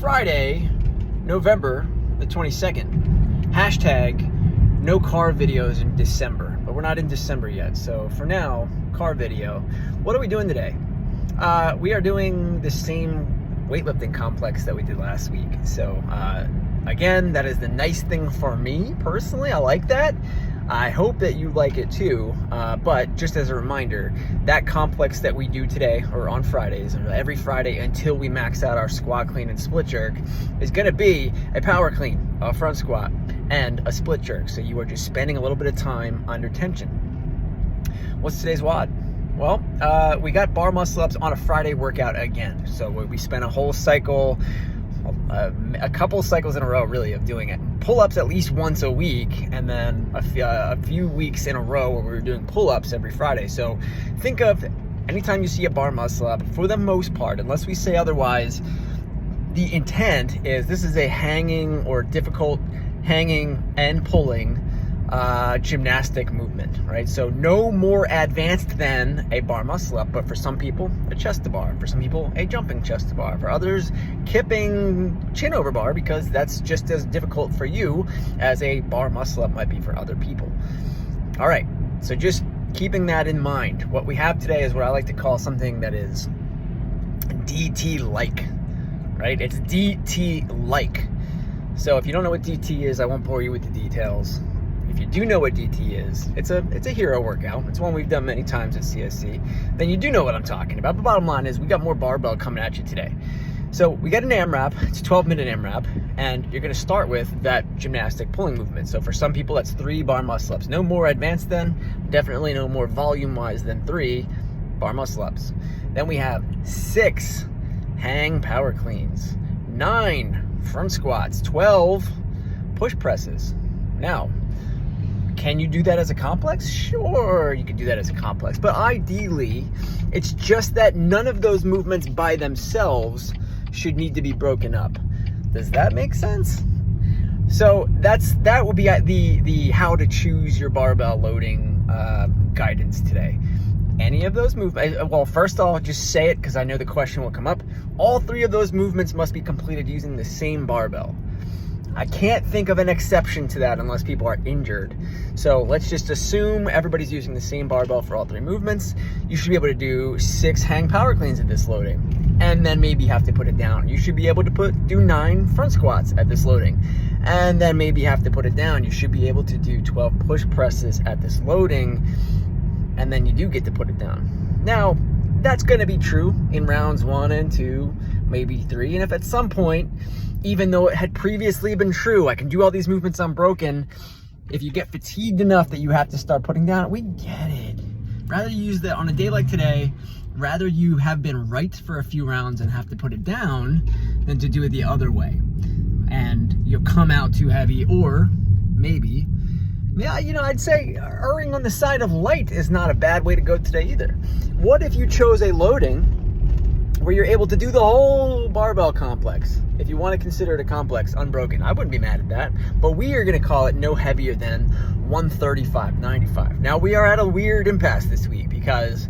Friday, November the 22nd. Hashtag no car videos in December. But we're not in December yet. So for now, car video. What are we doing today? We are doing the same weightlifting complex that we did last week. So again, that is the nice thing for me personally. I like that. I hope that you like it too, but just as a reminder, that complex that we do today, or on Fridays, or every Friday until we max out our squat clean and split jerk, is gonna be a power clean, a front squat, and a split jerk. So you are just spending a little bit of time under tension. What's today's WOD? Well, we got bar muscle ups on a Friday workout again. So we spent a whole cycle, a couple cycles in a row really of doing it. Pull-ups at least once a week, and then a few weeks in a row where we were doing pull-ups every Friday. So think of anytime you see a bar muscle up, for the most part, unless we say otherwise, the intent is this is a hanging or difficult hanging and pulling gymnastic movement, right? So no more advanced than a bar muscle up, but for some people, a chest to bar. For some people, a jumping chest to bar. For others, kipping chin over bar, because that's just as difficult for you as a bar muscle up might be for other people. All right, so just keeping that in mind, what we have today is what I like to call something that is DT-like, right? It's DT-like. So if you don't know what DT is, I won't bore you with the details. If you do know what DT is, it's a hero workout. It's one we've done many times at CSC. Then you do know what I'm talking about. But bottom line is we got more barbell coming at you today. So we got an AMRAP. It's a 12-minute AMRAP, and you're going to start with that gymnastic pulling movement. So for some people, that's 3 bar muscle ups. No more advanced than, definitely no more volume-wise than 3 bar muscle ups. Then we have 6 hang power cleans, 9 front squats, 12 push presses. Now, can you do that as a complex? Sure, you can do that as a complex. But ideally, it's just that none of those movements by themselves should need to be broken up. Does that make sense? So that will be the how to choose your barbell loading guidance today. Any of those movements, well, first I'll just say it because I know the question will come up. All 3 of those movements must be completed using the same barbell. I can't think of an exception to that unless people are injured. So let's just assume everybody's using the same barbell for all 3 movements. You should be able to do 6 hang power cleans at this loading, and then maybe have to put it down. You should be able to do 9 front squats at this loading, and then maybe have to put it down. You should be able to do 12 push presses at this loading, and then you do get to put it down. Now, that's gonna be true in rounds 1 and 2, maybe 3, and if at some point, even though it had previously been true, I can do all these movements unbroken, if you get fatigued enough that you have to start putting down, we get it. Rather use that on a day like today, rather you have been right for a few rounds and have to put it down than to do it the other way. And you'll come out too heavy, or maybe, yeah, you know, I'd say erring on the side of light is not a bad way to go today either. What if you chose a loading where you're able to do the whole barbell complex? If you want to consider it a complex, unbroken, I wouldn't be mad at that. But we are going to call it no heavier than 135/95. Now, we are at a weird impasse this week because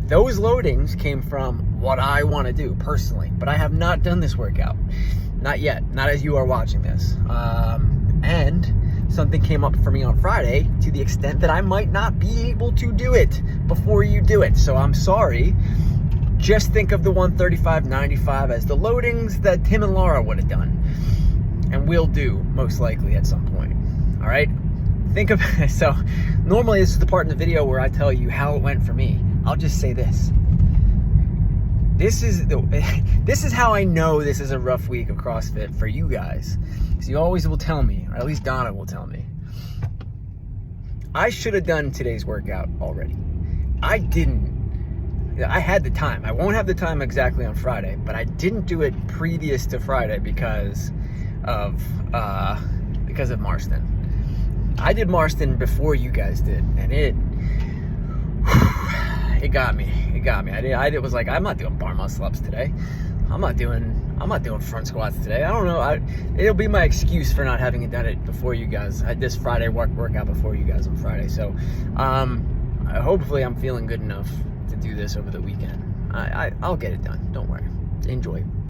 those loadings came from what I want to do personally. But I have not done this workout. Not yet. Not as you are watching this. And something came up for me on Friday to the extent that I might not be able to do it before you do it. So I'm sorry. Just think of the 135/95 as the loadings that Tim and Laura would have done, and will do most likely at some point. All right, think of so normally this is the part in the video where I tell you how it went for me. I'll just say this. This is how I know this is a rough week of CrossFit for you guys. So you always will tell me, or at least Donna will tell me, I should have done today's workout already. I didn't. I had the time. I won't have the time exactly on Friday, but I didn't do it previous to Friday because of Marston. I did Marston before you guys did, and it got me. It got me. I was like, I'm not doing bar muscle ups today. I'm not doing front squats today. I don't know. It'll be my excuse for not having done it before you guys. I had this Friday workout before you guys on Friday. So, hopefully I'm feeling good enough to do this over the weekend. I'll get it done. Don't worry. Enjoy.